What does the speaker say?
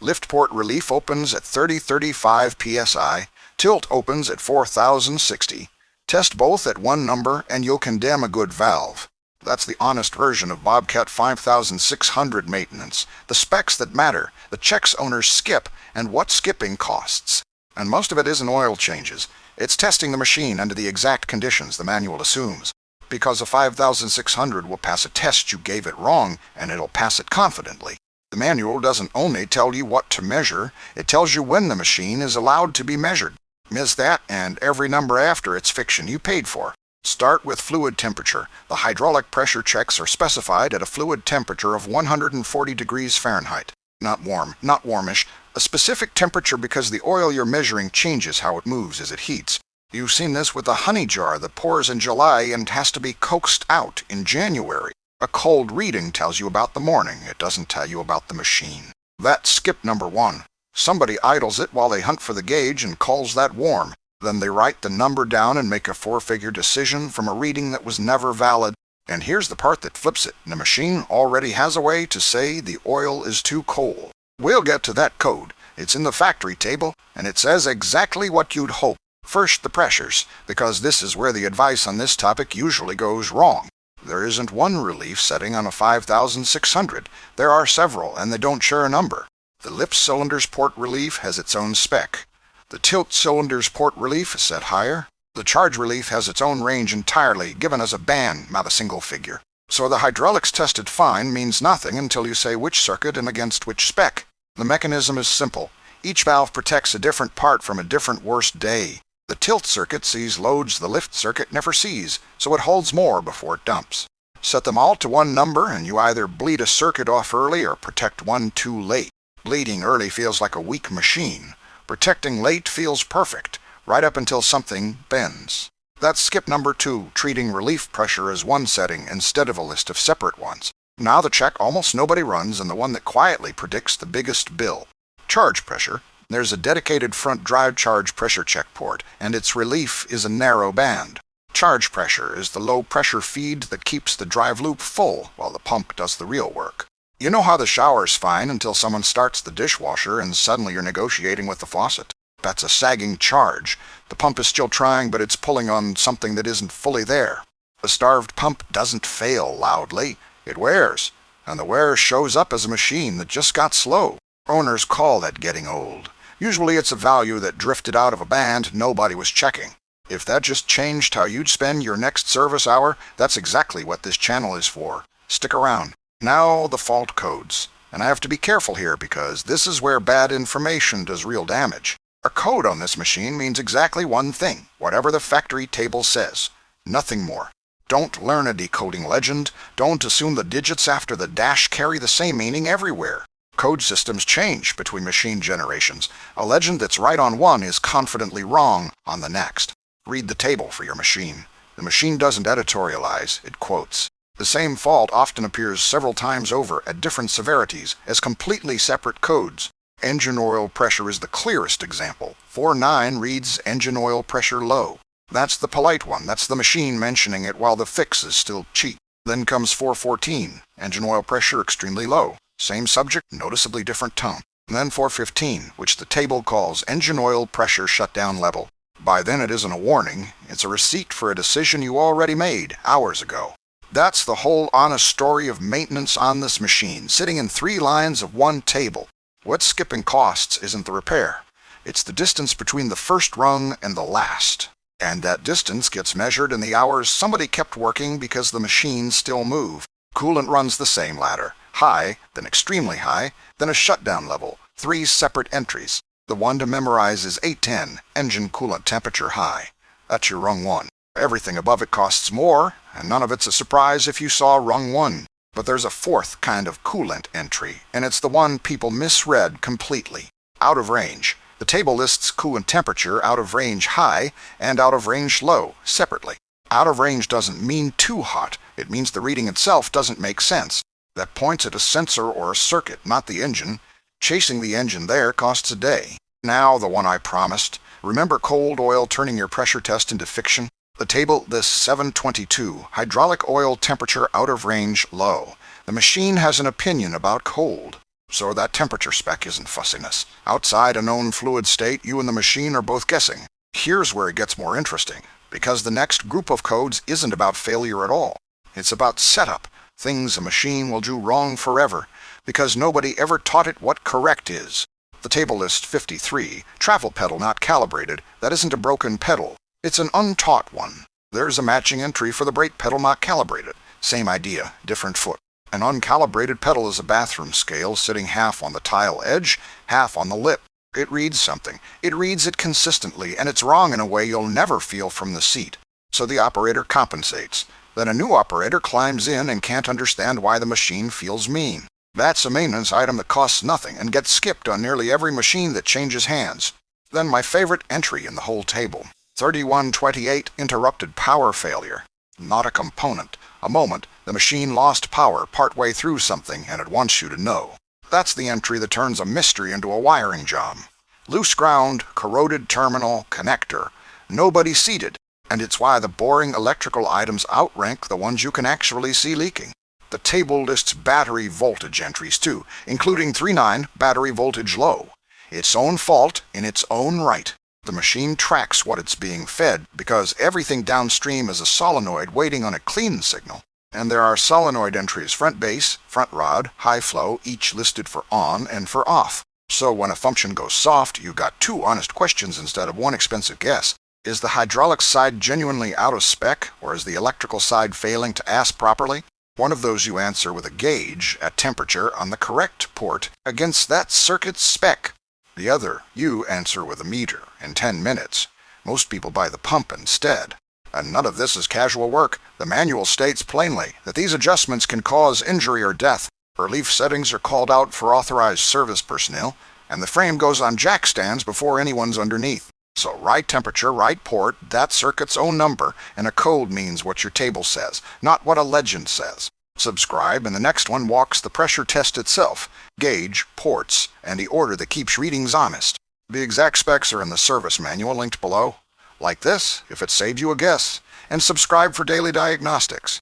Lift port relief opens at 3035 psi. Tilt opens at 4060. Test both at one number and you'll condemn a good valve. That's the honest version of Bobcat 5600 maintenance. The specs that matter, the checks owners skip, and what skipping costs. And most of it isn't oil changes. It's testing the machine under the exact conditions the manual assumes. Because a 5600 will pass a test you gave it wrong, and it'll pass it confidently. The manual doesn't only tell you what to measure, it tells you when the machine is allowed to be measured. Miss that, and every number after it's fiction you paid for. Start with fluid temperature. The hydraulic pressure checks are specified at a fluid temperature of 140 degrees Fahrenheit. Not warm, not warmish. A specific temperature because the oil you're measuring changes how it moves as it heats. You've seen this with a honey jar that pours in July and has to be coaxed out in January. A cold reading tells you about the morning. It doesn't tell you about the machine. That's skip number one. Somebody idles it while they hunt for the gauge and calls that warm. Then they write the number down and make a four-figure decision from a reading that was never valid. And here's the part that flips it. The machine already has a way to say the oil is too cold. We'll get to that code. It's in the factory table, and it says exactly what you'd hope. First, the pressures, because this is where the advice on this topic usually goes wrong. There isn't one relief setting on a 5600. There are several, and they don't share a number. The lift cylinder's port relief has its own spec. The tilt cylinder's port relief is set higher. The charge relief has its own range entirely, given as a band, not a single figure. So the hydraulics tested fine means nothing until you say which circuit and against which spec. The mechanism is simple. Each valve protects a different part from a different worst day. The tilt circuit sees loads the lift circuit never sees, so it holds more before it dumps. Set them all to one number and you either bleed a circuit off early or protect one too late. Bleeding early feels like a weak machine. Protecting late feels perfect, right up until something bends. That's skip number two, treating relief pressure as one setting instead of a list of separate ones. Now the check almost nobody runs and the one that quietly predicts the biggest bill. Charge pressure. There's a dedicated front drive charge pressure check port, and its relief is a narrow band. Charge pressure is the low-pressure feed that keeps the drive loop full while the pump does the real work. You know how the shower's fine until someone starts the dishwasher and suddenly you're negotiating with the faucet. That's a sagging charge. The pump is still trying, but it's pulling on something that isn't fully there. A starved pump doesn't fail loudly. It wears, and the wear shows up as a machine that just got slow. Owners call that getting old. Usually it's a value that drifted out of a band nobody was checking. If that just changed how you'd spend your next service hour, that's exactly what this channel is for. Stick around. Now the fault codes. And I have to be careful here because this is where bad information does real damage. A code on this machine means exactly one thing, whatever the factory table says. Nothing more. Don't learn a decoding legend. Don't assume the digits after the dash carry the same meaning everywhere. Code systems change between machine generations. A legend that's right on one is confidently wrong on the next. Read the table for your machine. The machine doesn't editorialize, it quotes. The same fault often appears several times over at different severities as completely separate codes. Engine oil pressure is the clearest example. 4.9 reads engine oil pressure low. That's the polite one. That's the machine mentioning it while the fix is still cheap. Then comes 4.14, engine oil pressure extremely low. Same subject, noticeably different tone. And then 4.15, which the table calls engine oil pressure shutdown level. By then it isn't a warning. It's a receipt for a decision you already made hours ago. That's the whole honest story of maintenance on this machine, sitting in 3 lines of one table. What's skipping costs isn't the repair. It's the distance between the first rung and the last. And that distance gets measured in the hours somebody kept working because the machines still move. Coolant runs the same ladder. High, then extremely high, then a shutdown level. 3 separate entries. The one to memorize is 810, engine coolant temperature high. That's your rung 1. Everything above it costs more, and none of it's a surprise if you saw rung 1. But there's a 4th kind of coolant entry, and it's the one people misread completely. Out of range. The table lists coolant temperature out of range high and out of range low, separately. Out of range doesn't mean too hot. It means the reading itself doesn't make sense. That points at a sensor or a circuit, not the engine. Chasing the engine there costs a day. Now the one I promised. Remember cold oil turning your pressure test into fiction? The table lists 722, hydraulic oil temperature out of range low. The machine has an opinion about cold. So that temperature spec isn't fussiness. Outside a known fluid state, you and the machine are both guessing. Here's where it gets more interesting, because the next group of codes isn't about failure at all. It's about setup, things a machine will do wrong forever, because nobody ever taught it what correct is. The table lists 53, travel pedal not calibrated. That isn't a broken pedal. It's an untaught one. There's a matching entry for the brake pedal not calibrated. Same idea, different foot. An uncalibrated pedal is a bathroom scale sitting half on the tile edge, half on the lip. It reads something. It reads it consistently, and it's wrong in a way you'll never feel from the seat. So the operator compensates. Then a new operator climbs in and can't understand why the machine feels mean. That's a maintenance item that costs nothing and gets skipped on nearly every machine that changes hands. Then my favorite entry in the whole table. 3128 interrupted power failure. Not a component. A moment, the machine lost power partway through something, and it wants you to know. That's the entry that turns a mystery into a wiring job. Loose ground, corroded terminal, connector. Nobody seated, and it's why the boring electrical items outrank the ones you can actually see leaking. The table lists battery voltage entries too, including 39 battery voltage low. Its own fault in its own right. The machine tracks what it's being fed, because everything downstream is a solenoid waiting on a clean signal. And there are solenoid entries front base, front rod, high flow, each listed for on and for off. So when a function goes soft, you've got two honest questions instead of one expensive guess. Is the hydraulic side genuinely out of spec, or is the electrical side failing to ask properly? One of those you answer with a gauge at temperature on the correct port against that circuit's spec. The other you answer with a meter in 10 minutes. Most people buy the pump instead. And none of this is casual work. The manual states plainly that these adjustments can cause injury or death. Relief settings are called out for authorized service personnel, and the frame goes on jack stands before anyone's underneath. So right temperature, right port, that circuit's own number, and a code means what your table says, not what a legend says. Subscribe, and the next one walks the pressure test itself, gauge, ports, and the order that keeps readings honest. The exact specs are in the service manual linked below. Like this, if it saved you a guess, and subscribe for daily diagnostics.